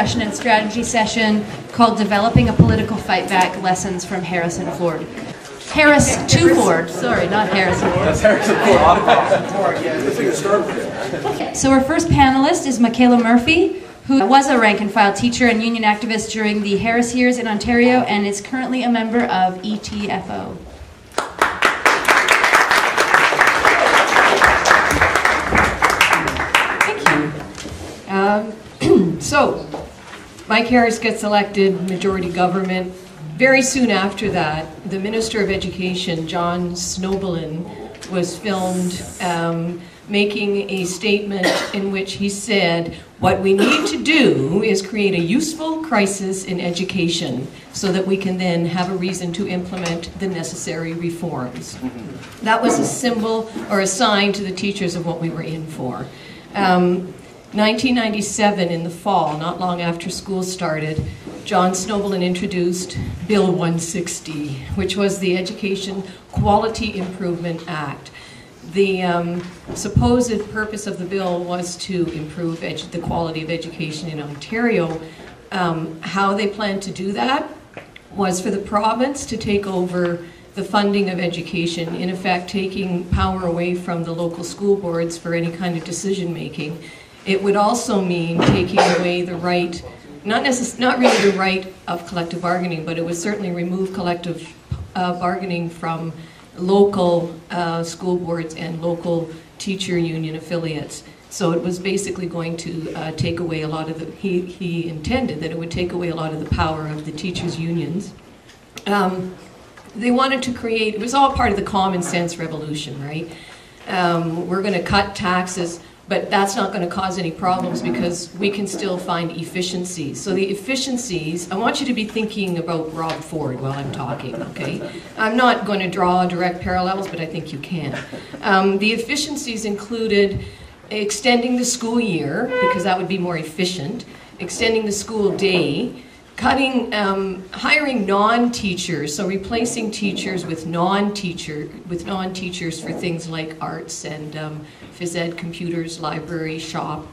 discussion and strategy session called Developing a Political Fightback, Lessons from Harris and Ford. Harris to Ford, sorry, not Harrison Ford. That's Harrison Ford. So our first panelist is Michaela Murphy, who was a rank-and-file teacher and union activist during the Harris years in Ontario and is currently a member of ETFO. So, Mike Harris gets elected majority government. Very soon after that, the Minister of Education, John Snobelin, was filmed making a statement in which he said, what we need to do is create a useful crisis in education so that we can then have a reason to implement the necessary reforms. That was a symbol or a sign to the teachers of what we were in for. 1997, in the fall, not long after school started, John Snobelin introduced Bill 160, which was the Education Quality Improvement Act. The supposed purpose of the bill was to improve the quality of education in Ontario. How they planned to do that was for the province to take over the funding of education, in effect taking power away from the local school boards for any kind of decision making. It would also mean taking away the right, not really the right of collective bargaining, but it would certainly remove collective bargaining from local school boards and local teacher union affiliates. So it was basically going to take away a lot of the, he intended that it would take away a lot of the power of the teachers' unions. They wanted to create, it was all part of the common sense revolution, right? We're going to cut taxes, but that's not going to cause any problems because we can still find efficiencies. So the efficiencies, I want you to be thinking about Rob Ford while I'm talking, okay? I'm not going to draw direct parallels, but I think you can. The efficiencies included extending the school year, because that would be more efficient, extending the school day, cutting, hiring non-teachers, so replacing teachers with non-teachers for things like arts and phys ed, computers, library, shop,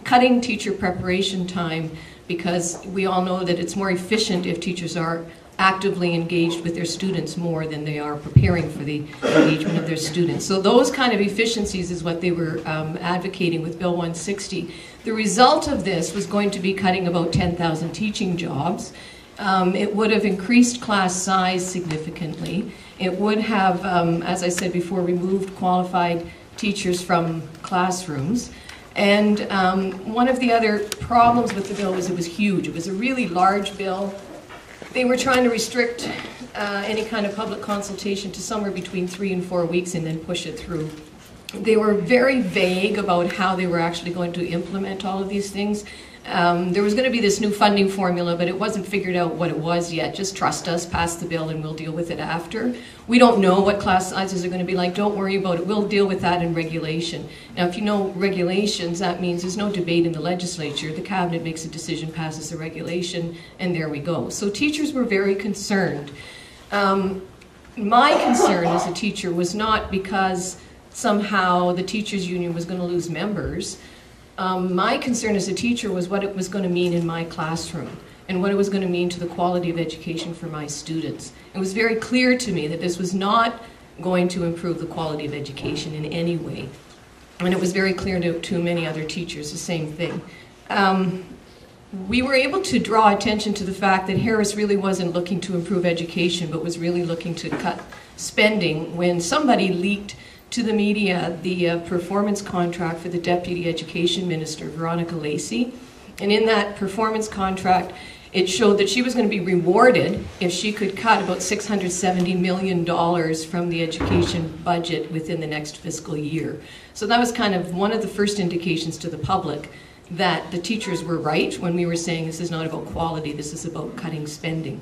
cutting teacher preparation time, because we all know that it's more efficient if teachers are actively engaged with their students more than they are preparing for the engagement of their students. So those kind of efficiencies is what they were advocating with Bill 160. The result of this was going to be cutting about 10,000 teaching jobs. It would have increased class size significantly. It would have, as I said before, removed qualified teachers from classrooms. And one of the other problems with the bill was it was huge. It was a really large bill. They were trying to restrict any kind of public consultation to somewhere between 3 and 4 weeks and then push it through. They were very vague about how they were actually going to implement all of these things. There was going to be this new funding formula, but it wasn't figured out what it was yet. Just trust us, pass the bill, and we'll deal with it after. We don't know what class sizes are going to be like. Don't worry about it. We'll deal with that in regulation. Now, if you know regulations, that means there's no debate in the legislature. The cabinet makes a decision, passes the regulation, and there we go. So teachers were very concerned. My concern as a teacher was not because somehow the teachers' union was going to lose members. My concern as a teacher was what it was going to mean in my classroom and what it was going to mean to the quality of education for my students. It was very clear to me that this was not going to improve the quality of education in any way. And it was very clear to many other teachers, the same thing. We were able to draw attention to the fact that Harris really wasn't looking to improve education, but was really looking to cut spending when somebody leaked to the media the performance contract for the Deputy Education Minister, Veronica Lacey. And in that performance contract, it showed that she was going to be rewarded if she could cut about $670 million from the education budget within the next fiscal year. So that was kind of one of the first indications to the public that the teachers were right when we were saying this is not about quality, this is about cutting spending.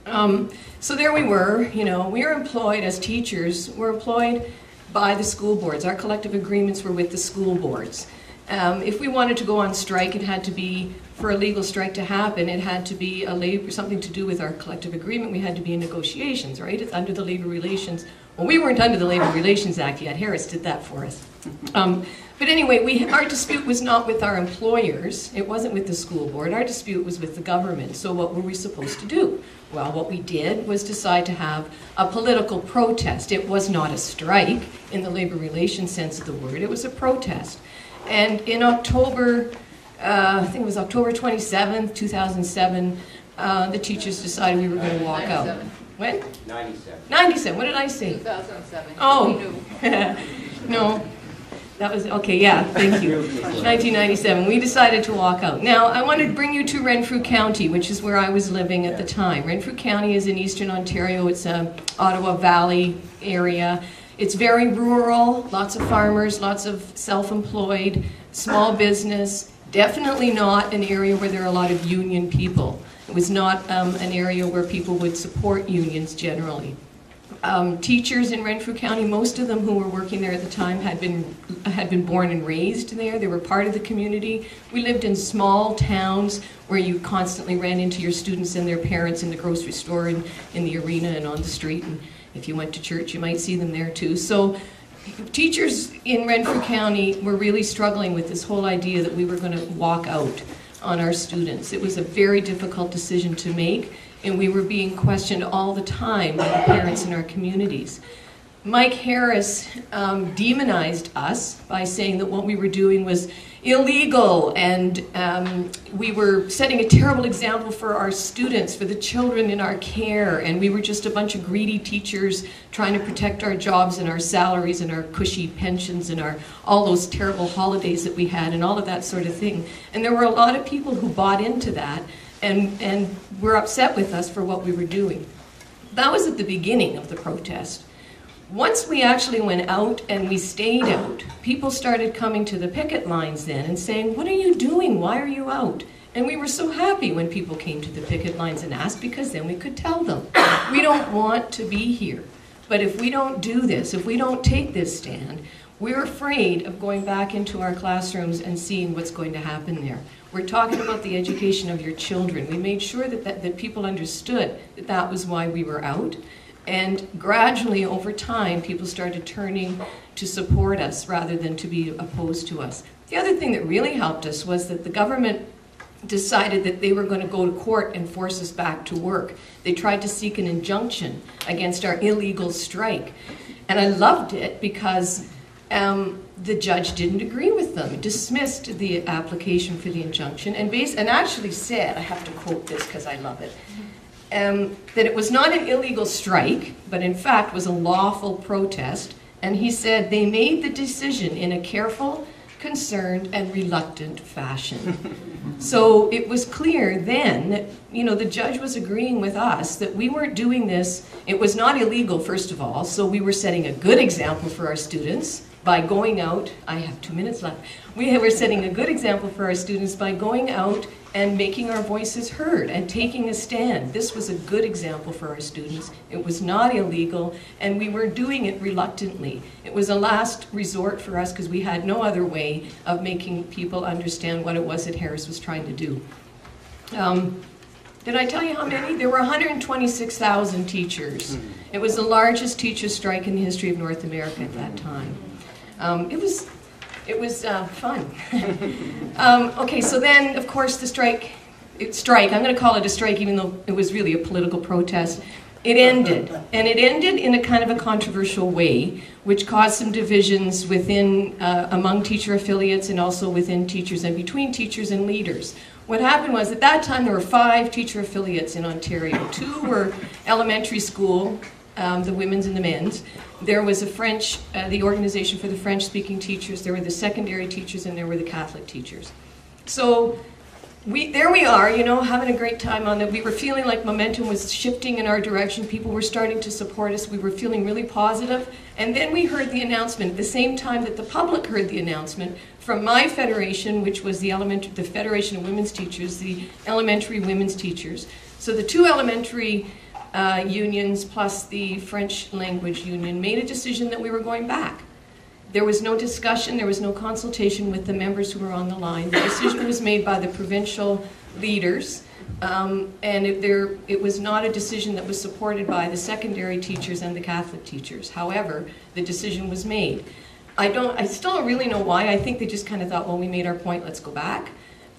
So there we were, you know, we were employed as teachers, we're employed by the school boards. Our collective agreements were with the school boards. If we wanted to go on strike, it had to be, for a legal strike to happen, it had to be something to do with our collective agreement. We had to be in negotiations, right? It's under the labor relations Well, we weren't under the Labor Relations Act yet. Harris did that for us. But anyway, our dispute was not with our employers. It wasn't with the school board. Our dispute was with the government. So what were we supposed to do? Well, what we did was decide to have a political protest. It was not a strike in the labor relations sense of the word. It was a protest. And in October, I think it was October 27th, 2007, the teachers decided we were going to walk out. When? 97. 97. What did I say? 2007. Oh, no. That was, okay, yeah, thank you. 1997, we decided to walk out. Now, I want to bring you to Renfrew County, which is where I was living at the time. Renfrew County is in eastern Ontario. It's a Ottawa Valley area. It's very rural, lots of farmers, lots of self-employed, small business. Definitely not an area where there are a lot of union people. It was not an area where people would support unions generally. Teachers in Renfrew County, most of them who were working there at the time had been born and raised there. They were part of the community. We lived in small towns where you constantly ran into your students and their parents in the grocery store and in the arena and on the street. And if you went to church, you might see them there too. So teachers in Renfrew County were really struggling with this whole idea that we were going to walk out on our students. It was a very difficult decision to make. And we were being questioned all the time by the parents in our communities. Mike Harris demonized us by saying that what we were doing was illegal, and we were setting a terrible example for our students, for the children in our care, and we were just a bunch of greedy teachers trying to protect our jobs and our salaries and our cushy pensions and all those terrible holidays that we had and all of that sort of thing. And there were a lot of people who bought into that and were upset with us for what we were doing. That was at the beginning of the protest. Once we actually went out and we stayed out, people started coming to the picket lines then and saying, "What are you doing? Why are you out?" And we were so happy when people came to the picket lines and asked, because then we could tell them, we don't want to be here. But if we don't do this, if we don't take this stand, we're afraid of going back into our classrooms and seeing what's going to happen there. We're talking about the education of your children. We made sure that people understood that that was why we were out. And gradually, over time, people started turning to support us rather than to be opposed to us. The other thing that really helped us was that the government decided that they were going to go to court and force us back to work. They tried to seek an injunction against our illegal strike. And I loved it because the judge didn't agree with them, dismissed the application for the injunction, and actually said, I have to quote this because I love it, that it was not an illegal strike, but in fact was a lawful protest. And he said they made the decision in a careful, concerned, and reluctant fashion. So it was clear then that, the judge was agreeing with us that we weren't doing this. It was not illegal, first of all, so we were setting a good example for our students by going out. I have 2 minutes left. We were setting a good example for our students by going out and making our voices heard and taking a stand. This was a good example for our students. It was not illegal, and we were doing it reluctantly. It was a last resort for us because we had no other way of making people understand what it was that Harris was trying to do. Did I tell you how many? There were 126,000 teachers. It was the largest teacher strike in the history of North America at that time. It was fun. Okay, so then, of course, the strike, I'm going to call it a strike even though it was really a political protest, it ended. And it ended in a kind of a controversial way, which caused some divisions within, among teacher affiliates and also within teachers and between teachers and leaders. What happened was, at that time, there were 5 teacher affiliates in Ontario. 2 were elementary school, the women's and the men's. There was the Organization for the French-Speaking Teachers, there were the secondary teachers, and there were the Catholic teachers. So there we are, having a great time on it. We were feeling like momentum was shifting in our direction. People were starting to support us. We were feeling really positive. And then we heard the announcement, at the same time that the public heard the announcement, from my federation, which was the Federation of Women's Teachers, the Elementary Women's Teachers. So the 2 elementary unions plus the French language union made a decision that we were going back. There was no discussion, there was no consultation with the members who were on the line. The decision was made by the provincial leaders, and it was not a decision that was supported by the secondary teachers and the Catholic teachers. However, the decision was made. I still don't really know why. I think they just kind of thought, well, we made our point, let's go back.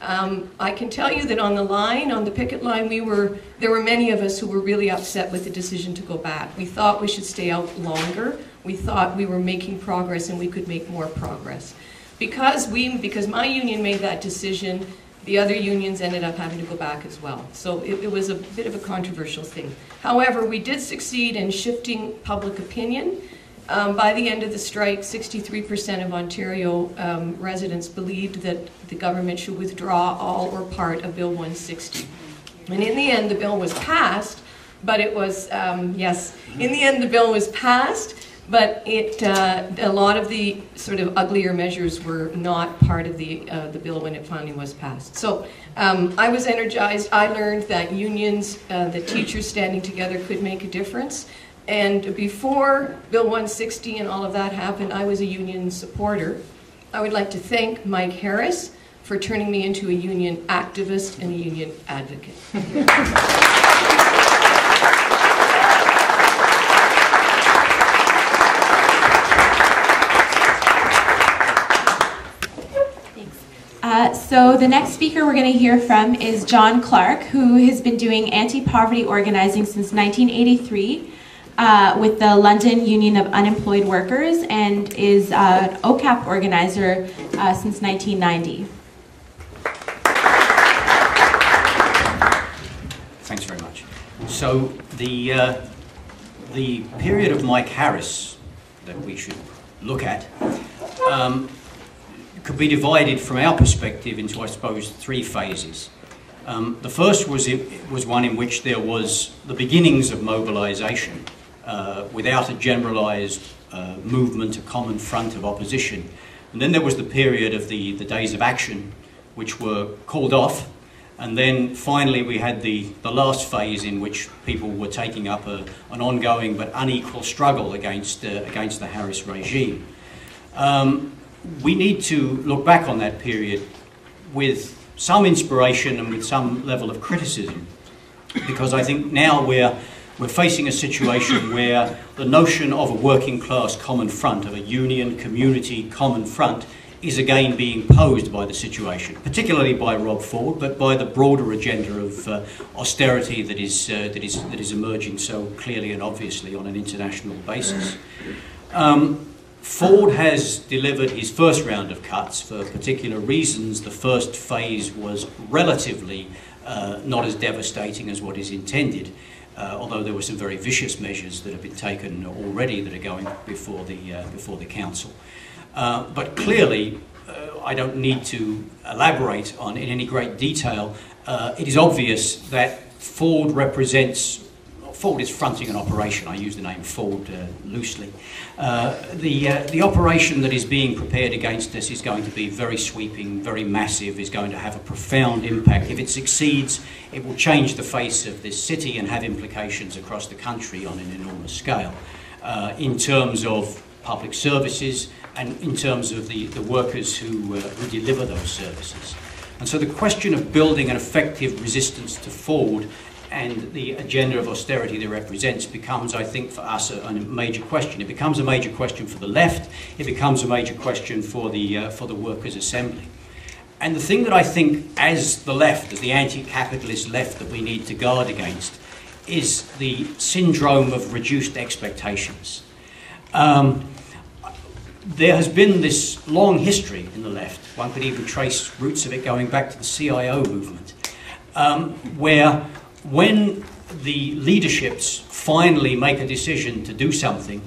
I can tell you that on the line, on the picket line, there were many of us who were really upset with the decision to go back. We thought we should stay out longer. We thought we were making progress and we could make more progress. Because my union made that decision, the other unions ended up having to go back as well. So it was a bit of a controversial thing. However, we did succeed in shifting public opinion. By the end of the strike, 63% of Ontario residents believed that the government should withdraw all or part of Bill 160. And in the end, the bill was passed, but it was, yes, in the end the bill was passed, but a lot of the sort of uglier measures were not part of the bill when it finally was passed. So I was energized. I learned that unions, that teachers standing together could make a difference. And before Bill 160 and all of that happened, I was a union supporter. I would like to thank Mike Harris for turning me into a union activist and a union advocate. So the next speaker we're going to hear from is John Clark, who has been doing anti-poverty organizing since 1983. With the London Union of Unemployed Workers, and is an OCAP organizer since 1990. Thanks very much. So the period of Mike Harris that we should look at could be divided from our perspective into, I suppose, three phases. The first was one in which there was the beginnings of mobilization without a generalized movement, a common front of opposition. And then there was the period of the days of action, which were called off. And then finally we had the last phase in which people were taking up an ongoing but unequal struggle against the Harris regime. We need to look back on that period with some inspiration and with some level of criticism, because I think now we're facing a situation where the notion of a working class common front, of a union community common front, is again being posed by the situation, particularly by Rob Ford, but by the broader agenda of austerity that is emerging so clearly and obviously on an international basis. Ford has delivered his first round of cuts for particular reasons. The first phase was relatively not as devastating as what is intended, although there were some very vicious measures that have been taken already that are going before the council. But clearly, I don't need to elaborate on in any great detail. It is obvious that Ford is fronting an operation. I use the name Ford loosely. The operation that is being prepared against us is going to be very sweeping, very massive, is going to have a profound impact. If it succeeds, it will change the face of this city and have implications across the country on an enormous scale, in terms of public services and in terms of the workers who deliver those services. And so the question of building an effective resistance to Ford and the agenda of austerity that represents becomes, I think, for us a major question. It becomes a major question for the left. It becomes a major question for the Workers' Assembly. And the thing that I think, as the left, as the anti-capitalist left, that we need to guard against is the syndrome of reduced expectations. There has been this long history in the left. One could even trace roots of it going back to the CIO movement, where when the leaderships finally make a decision to do something,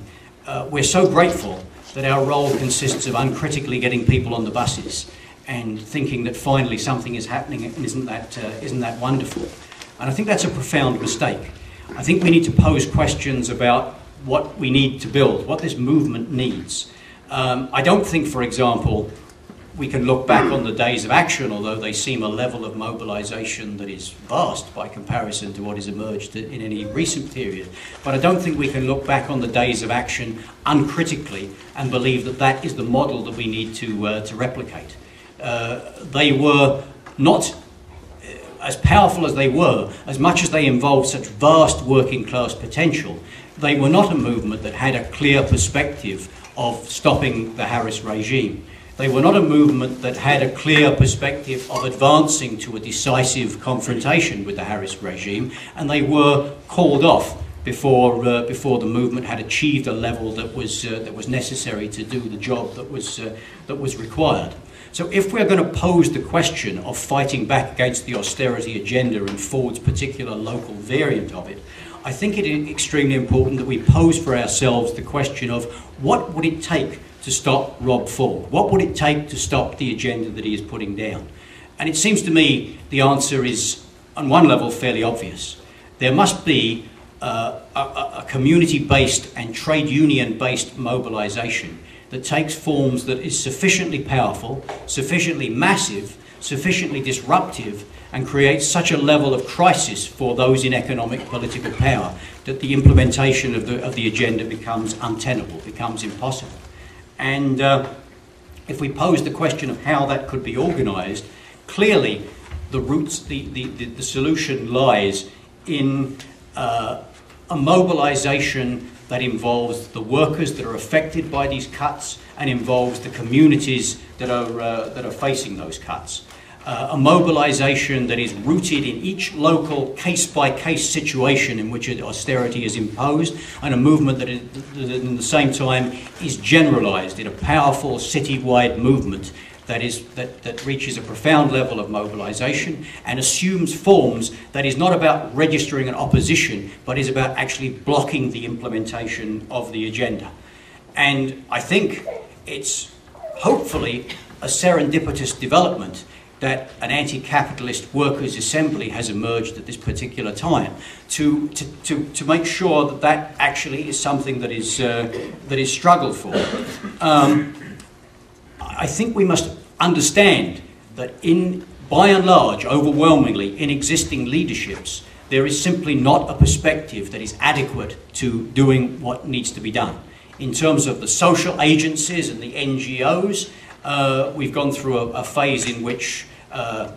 we're so grateful that our role consists of uncritically getting people on the buses and thinking that finally something is happening and isn't that wonderful. And I think that's a profound mistake. I think we need to pose questions about what we need to build, what this movement needs. I don't think, for example, we can look back on the days of action, although they seem a level of mobilization that is vast by comparison to what has emerged in any recent period. But I don't think we can look back on the days of action uncritically and believe that that is the model that we need to replicate. They were not as powerful as they were, as much as they involved such vast working class potential, they were not a movement that had a clear perspective of stopping the Harris regime. They were not a movement that had a clear perspective of advancing to a decisive confrontation with the Harris regime, and they were called off before the movement had achieved a level that was necessary to do the job that was required. So if we're going to pose the question of fighting back against the austerity agenda and Ford's particular local variant of it, I think it is extremely important that we pose for ourselves the question of what would it take to stop Rob Ford? What would it take to stop the agenda that he is putting down? And it seems to me the answer is, on one level, fairly obvious. There must be a community-based and trade union-based mobilisation that takes forms that is sufficiently powerful, sufficiently massive, sufficiently disruptive, and creates such a level of crisis for those in economic political power that the implementation of the agenda becomes untenable, becomes impossible. And if we pose the question of how that could be organised, clearly the solution lies in a mobilisation that involves the workers that are affected by these cuts and involves the communities that are facing those cuts. A mobilisation that is rooted in each local case-by-case situation in which austerity is imposed, and a movement that at the same time is generalised in a powerful citywide movement that reaches a profound level of mobilisation and assumes forms that is not about registering an opposition, but is about actually blocking the implementation of the agenda. And I think it's hopefully a serendipitous development that an anti-capitalist workers' assembly has emerged at this particular time to make sure that that actually is something that is struggled for. I think we must understand that by and large, overwhelmingly, in existing leaderships, there is simply not a perspective that is adequate to doing what needs to be done. In terms of the social agencies and the NGOs, we've gone through a phase in which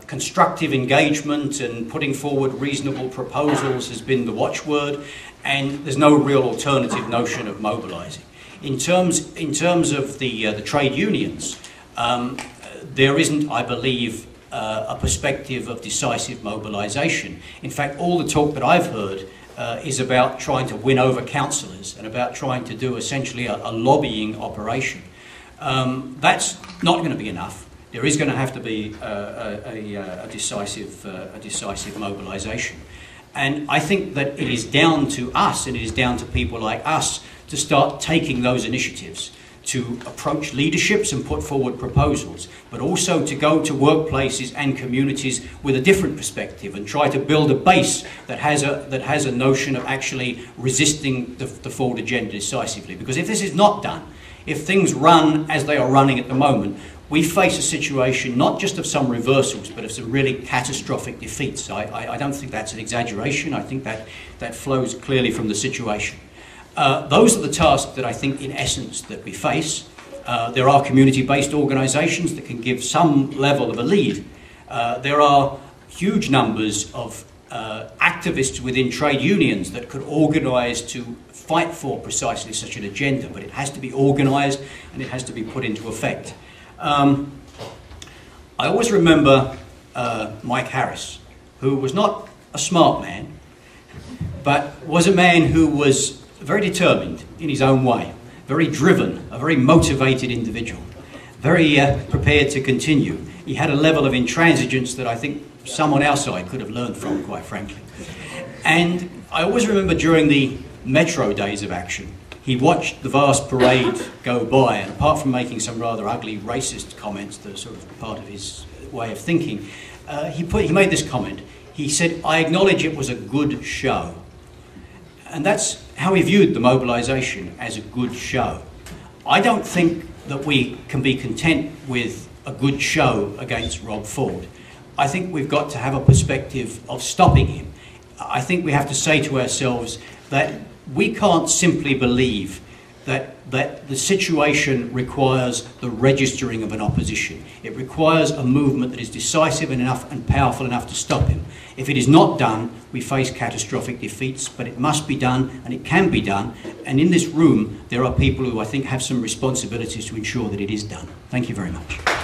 constructive engagement and putting forward reasonable proposals has been the watchword, and there's no real alternative notion of mobilising. In terms of the trade unions, there isn't, I believe, a perspective of decisive mobilisation. In fact, all the talk that I've heard is about trying to win over councillors and about trying to do essentially a lobbying operation. That's not going to be enough. There is going to have to be a decisive mobilisation. And I think that it is down to us, and it is down to people like us, to start taking those initiatives, to approach leaderships and put forward proposals, but also to go to workplaces and communities with a different perspective and try to build a base that has a notion of actually resisting the Ford agenda decisively. Because if this is not done, if things run as they are running at the moment, we face a situation not just of some reversals, but of some really catastrophic defeats. I don't think that's an exaggeration. I think that flows clearly from the situation. Those are the tasks that I think, in essence, that we face. There are community-based organisations that can give some level of a lead. There are huge numbers of activists within trade unions that could organise to fight for precisely such an agenda, but it has to be organised and it has to be put into effect. I always remember Mike Harris, who was not a smart man, but was a man who was very determined in his own way, very driven, a very motivated individual, very prepared to continue. He had a level of intransigence that I think someone outside could have learned from, quite frankly. And I always remember during the Metro days of action, he watched the vast parade go by, and apart from making some rather ugly racist comments that are sort of part of his way of thinking, he made this comment. He said, "I acknowledge it was a good show." And that's how he viewed the mobilisation, as a good show. I don't think that we can be content with a good show against Rob Ford. I think we've got to have a perspective of stopping him. I think we have to say to ourselves that we can't simply believe that the situation requires the registering of an opposition. It requires a movement that is decisive enough and powerful enough to stop him. If it is not done, we face catastrophic defeats, but it must be done, and it can be done. And in this room, there are people who I think have some responsibilities to ensure that it is done. Thank you very much.